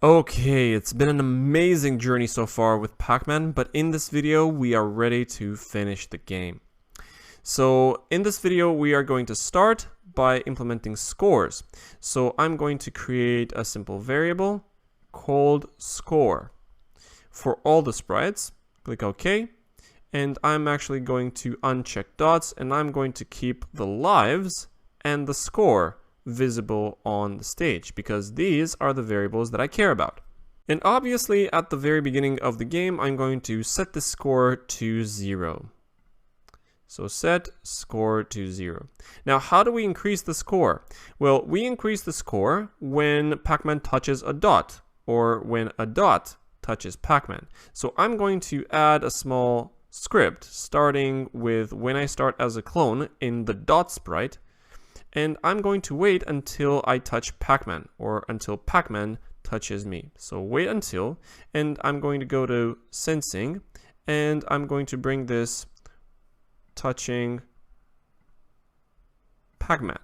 Okay, it's been an amazing journey so far with Pac-Man, but in this video we are ready to finish the game. So in this video we are going to start by implementing scores. So I'm going to create a simple variable called score for all the sprites. Click OK, and I'm actually going to uncheck dots, and I'm going to keep the lives and the score visible on the stage because these are the variables that I care about. And obviously at the very beginning of the game I'm going to set the score to 0. So set score to 0. Now how do we increase the score? Well, we increase the score when Pac-Man touches a dot, or when a dot touches Pac-Man. So I'm going to add a small script starting with when I start as a clone in the dot sprite, and I'm going to wait until I touch Pac-Man, or until Pac-Man touches me. So wait until, and I'm going to go to sensing, and I'm going to bring this touching Pac-Man.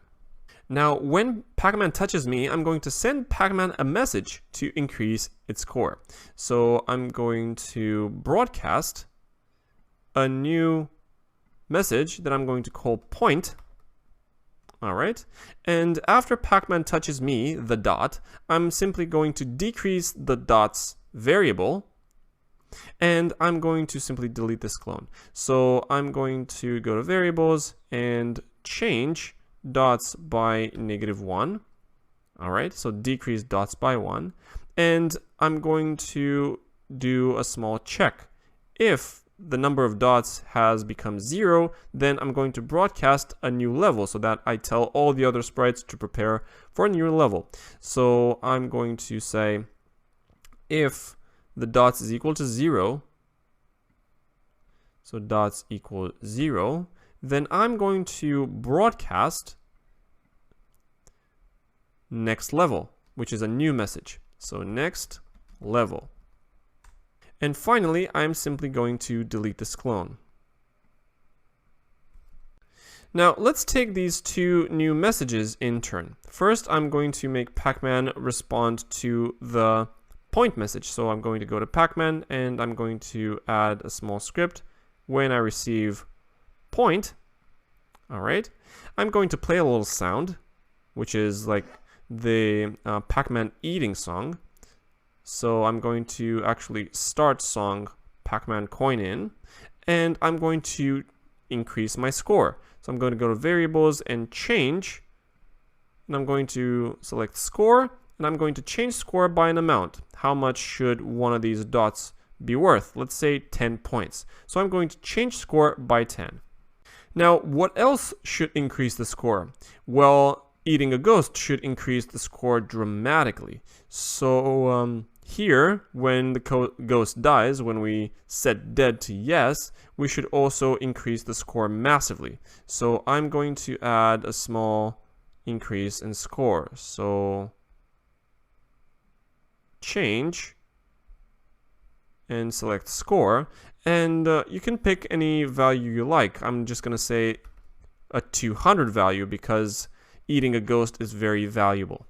Now when Pac-Man touches me, I'm going to send Pac-Man a message to increase its score. So I'm going to broadcast a new message that I'm going to call point. Alright, and after Pac-Man touches me, the dot, I'm simply going to decrease the dot's variable, and I'm going to simply delete this clone. So I'm going to go to variables and change dots by -1. Alright, so decrease dots by 1, and I'm going to do a small check. If the number of dots has become 0, then I'm going to broadcast a new level so that I tell all the other sprites to prepare for a new level. So I'm going to say if the dots is equal to 0, so dots equal 0, then I'm going to broadcast next level, which is a new message. So next level. And finally, I'm simply going to delete this clone. Now, let's take these two new messages in turn. First, I'm going to make Pac-Man respond to the point message. So I'm going to go to Pac-Man, and I'm going to add a small script when I receive point. All right. I'm going to play a little sound, which is like the Pac-Man eating song. So I'm going to actually start song Pac-Man coin in, and I'm going to increase my score. So I'm going to go to variables and change, and I'm going to select score, and I'm going to change score by an amount. How much should one of these dots be worth? Let's say 10 points. So I'm going to change score by 10. Now, what else should increase the score? Well, eating a ghost should increase the score dramatically. So here, when the ghost dies, when we set dead to yes, we should also increase the score massively. So I'm going to add a small increase in score. So change and select score, and you can pick any value you like. I'm just going to say a 200 value because eating a ghost is very valuable.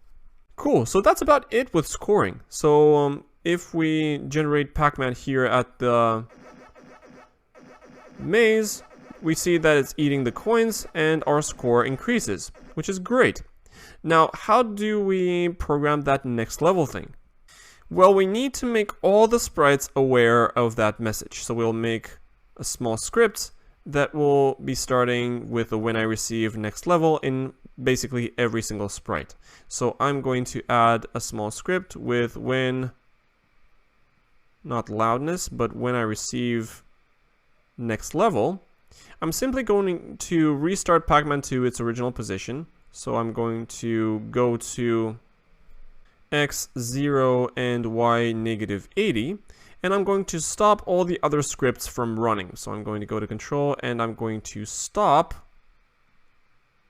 Cool, so that's about it with scoring. So if we generate Pac-Man here at the maze, we see that it's eating the coins and our score increases, which is great. Now, how do we program that next level thing? Well, we need to make all the sprites aware of that message. So we'll make a small script that will be starting with a when I receive next level in basically every single sprite. So I'm going to add a small script with when, not loudness, but when I receive next level. I'm simply going to restart Pac-Man to its original position. So I'm going to go to x 0 and y -80. And I'm going to stop all the other scripts from running. So I'm going to go to control, and I'm going to stop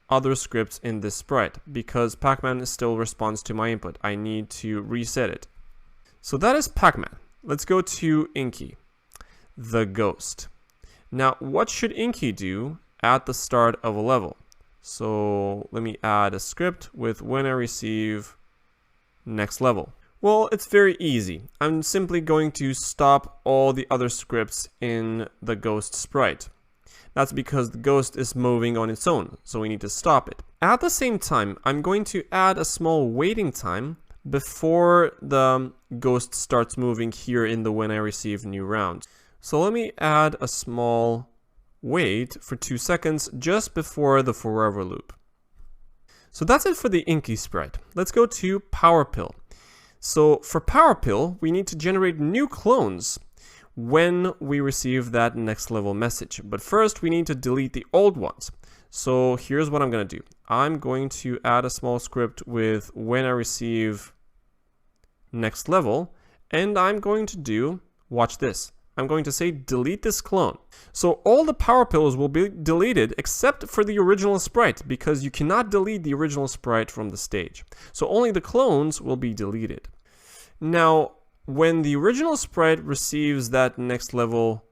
other scripts in this sprite because Pac-Man still responds to my input. I need to reset it. So that is Pac-Man. Let's go to Inky, the ghost. Now, what should Inky do at the start of a level? So let me add a script with when I receive next level. Well, it's very easy. I'm simply going to stop all the other scripts in the ghost sprite. That's because the ghost is moving on its own, so we need to stop it. At the same time, I'm going to add a small waiting time before the ghost starts moving here in the when I receive new round. So let me add a small wait for 2 seconds just before the forever loop. So that's it for the Inky sprite. Let's go to Power Pill. So for Power Pill, we need to generate new clones when we receive that next level message. But first we need to delete the old ones. So here's what I'm going to do. I'm going to add a small script with when I receive next level, and I'm going to do, watch this, I'm going to say delete this clone. So all the power pills will be deleted except for the original sprite, because you cannot delete the original sprite from the stage. So only the clones will be deleted. Now, when the original sprite receives that next level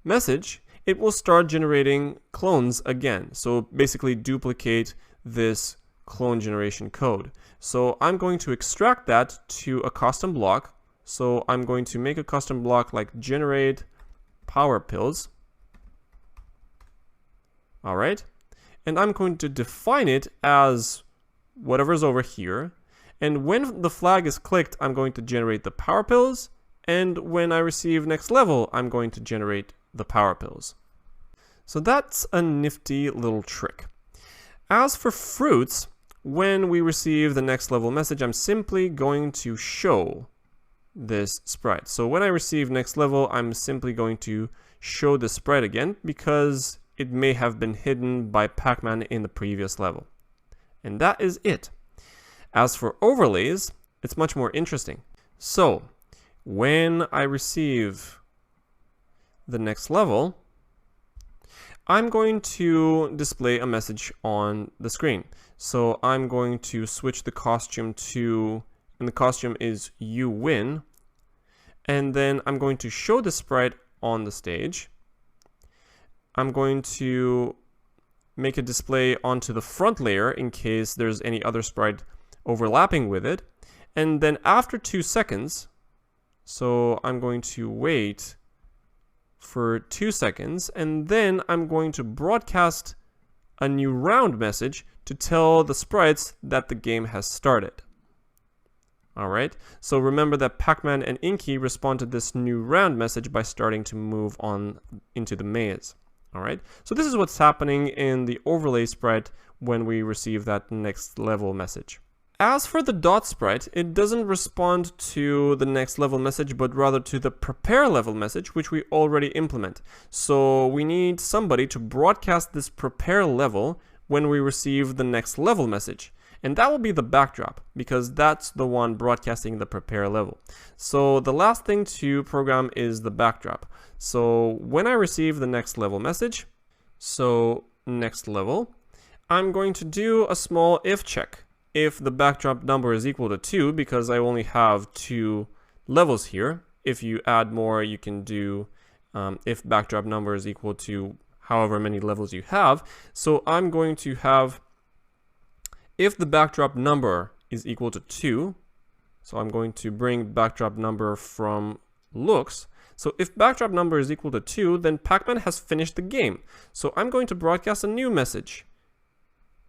message, it will start generating clones again. So basically duplicate this clone generation code. So I'm going to extract that to a custom block. So I'm going to make a custom block like generate power pills. All right. And I'm going to define it as whatever's over here. And when the flag is clicked, I'm going to generate the power pills. And when I receive next level, I'm going to generate the power pills. So that's a nifty little trick. As for fruits, when we receive the next level message, I'm simply going to show this sprite. So when I receive next level, I'm simply going to show the sprite again because it may have been hidden by Pac-Man in the previous level. And that is it. As for overlays, it's much more interesting. So when I receive the next level, I'm going to display a message on the screen. So I'm going to switch the costume to, and the costume is you win. And then I'm going to show the sprite on the stage. I'm going to make a display onto the front layer in case there's any other sprite overlapping with it. And then after 2 seconds, so I'm going to wait for 2 seconds, and then I'm going to broadcast a new round message to tell the sprites that the game has started. Alright, so remember that Pac-Man and Inky respond to this new round message by starting to move on into the maze. Alright, so this is what's happening in the overlay sprite when we receive that next level message. As for the dot sprite, it doesn't respond to the next level message, but rather to the prepare level message, which we already implement. So we need somebody to broadcast this prepare level when we receive the next level message. And that will be the backdrop, because that's the one broadcasting the prepare level. So the last thing to program is the backdrop. So when I receive the next level message, so next level, I'm going to do a small if check. If the backdrop number is equal to 2, because I only have 2 levels here. If you add more, you can do if backdrop number is equal to however many levels you have. So I'm going to have if the backdrop number is equal to 2. So I'm going to bring backdrop number from looks. So if backdrop number is equal to 2, then Pac-Man has finished the game. So I'm going to broadcast a new message.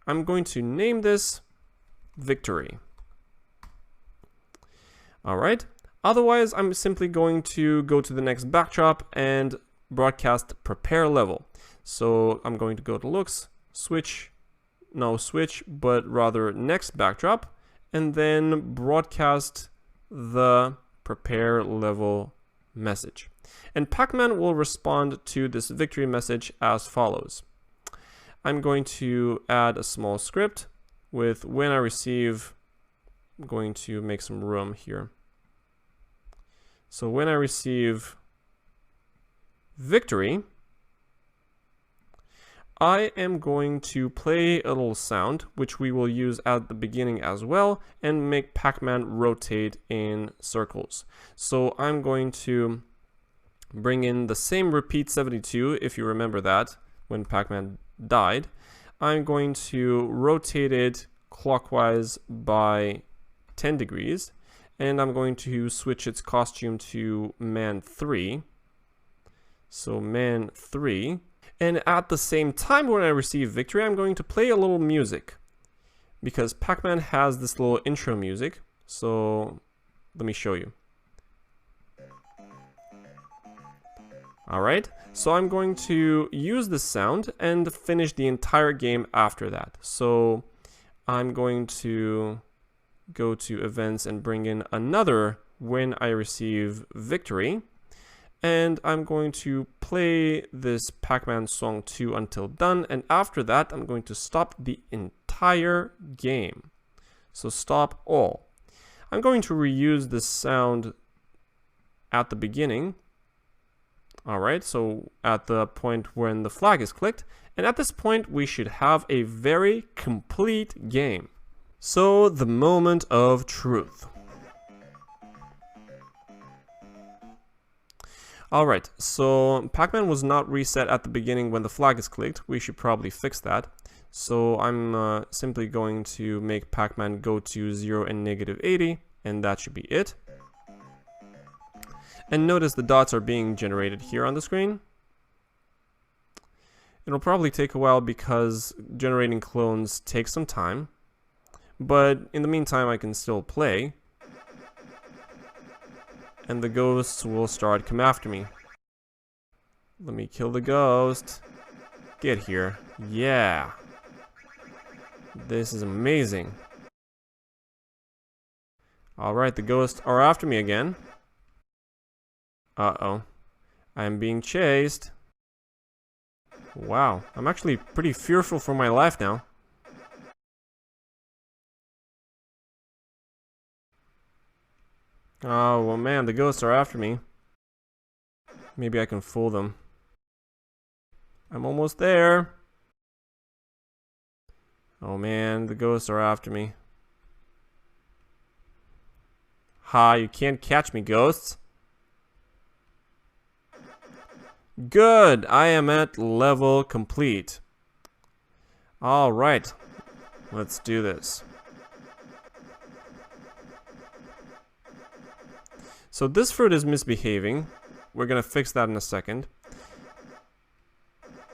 I'm going to name this victory. All right. Otherwise, I'm simply going to go to the next backdrop and broadcast prepare level. So I'm going to go to looks, switch, but rather next backdrop, and then broadcast the prepare level message. And Pac-Man will respond to this victory message as follows. I'm going to add a small script with when I receive, I'm going to make some room here. So when I receive victory, I am going to play a little sound, which we will use at the beginning as well, and make Pac-Man rotate in circles. So I'm going to bring in the same repeat 72, if you remember that, when Pac-Man died. I'm going to rotate it clockwise by 10 degrees, and I'm going to switch its costume to man 3. So man 3. And at the same time when I receive victory, I'm going to play a little music, because Pac-Man has this little intro music. So let me show you. Alright, so I'm going to use this sound and finish the entire game after that. So I'm going to go to events and bring in another when I receive victory. And I'm going to play this Pac-Man song 2 until done. And after that, I'm going to stop the entire game. So stop all. I'm going to reuse this sound at the beginning. Alright, so at the point when the flag is clicked, and at this point we should have a very complete game. So the moment of truth. Alright, so Pac-Man was not reset at the beginning when the flag is clicked. We should probably fix that. So I'm simply going to make Pac-Man go to 0 and -80, and that should be it. And notice the dots are being generated here on the screen. It'll probably take a while because generating clones takes some time. But in the meantime, I can still play. And the ghosts will start come after me. Let me kill the ghost. Get here. Yeah. This is amazing. Alright, the ghosts are after me again. Uh-oh. I'm being chased. Wow, I'm actually pretty fearful for my life now. Oh, well man, the ghosts are after me. Maybe I can fool them. I'm almost there. Oh man, the ghosts are after me. Ha, you can't catch me, ghosts. Good, I am at level complete. Alright, let's do this. So this fruit is misbehaving. We're gonna fix that in a second.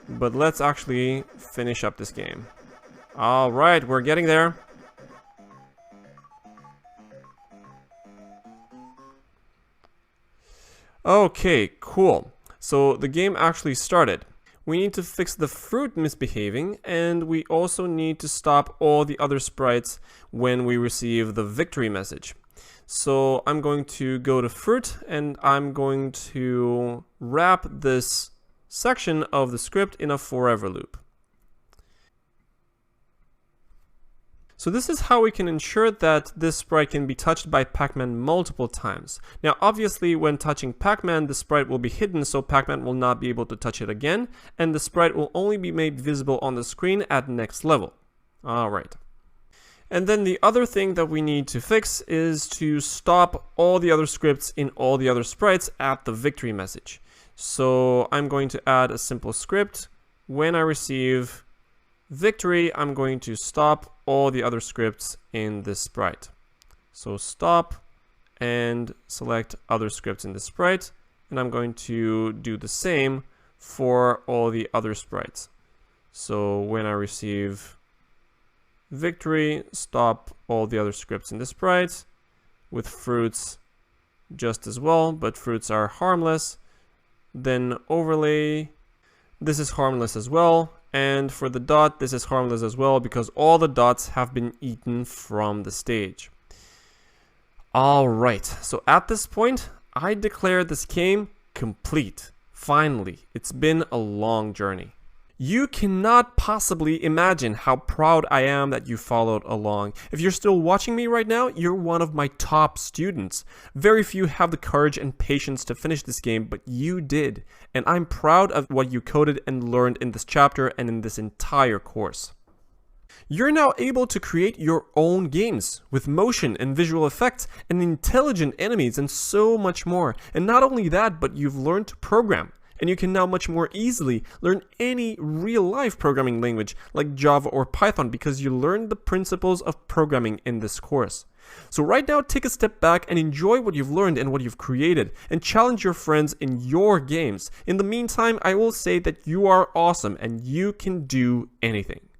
But let's actually finish up this game. Alright, we're getting there. Okay, cool. So the game actually started. We need to fix the fruit misbehaving, and we also need to stop all the other sprites when we receive the victory message. So I'm going to go to fruit, and I'm going to wrap this section of the script in a forever loop. So this is how we can ensure that this sprite can be touched by Pac-Man multiple times. Now obviously when touching Pac-Man, the sprite will be hidden, so Pac-Man will not be able to touch it again, and the sprite will only be made visible on the screen at next level. Alright. And then the other thing that we need to fix is to stop all the other scripts in all the other sprites at the victory message. So I'm going to add a simple script. When I receive victory, I'm going to stop all the other scripts in this sprite. So stop and select other scripts in the sprite, and I'm going to do the same for all the other sprites. So when I receive victory, stop all the other scripts in the sprite. With fruits just as well, but fruits are harmless. Then overlay, this is harmless as well. And for the dot, this is harmless as well because all the dots have been eaten from the stage. Alright, so at this point, I declare this game complete. Finally, it's been a long journey. You cannot possibly imagine how proud I am that you followed along. If you're still watching me right now, you're one of my top students. Very few have the courage and patience to finish this game, but you did. And I'm proud of what you coded and learned in this chapter and in this entire course. You're now able to create your own games with motion and visual effects and intelligent enemies and so much more. And not only that, but you've learned to program. And you can now much more easily learn any real-life programming language like Java or Python because you learned the principles of programming in this course. So right now, take a step back and enjoy what you've learned and what you've created, and challenge your friends in your games. In the meantime, I will say that you are awesome and you can do anything.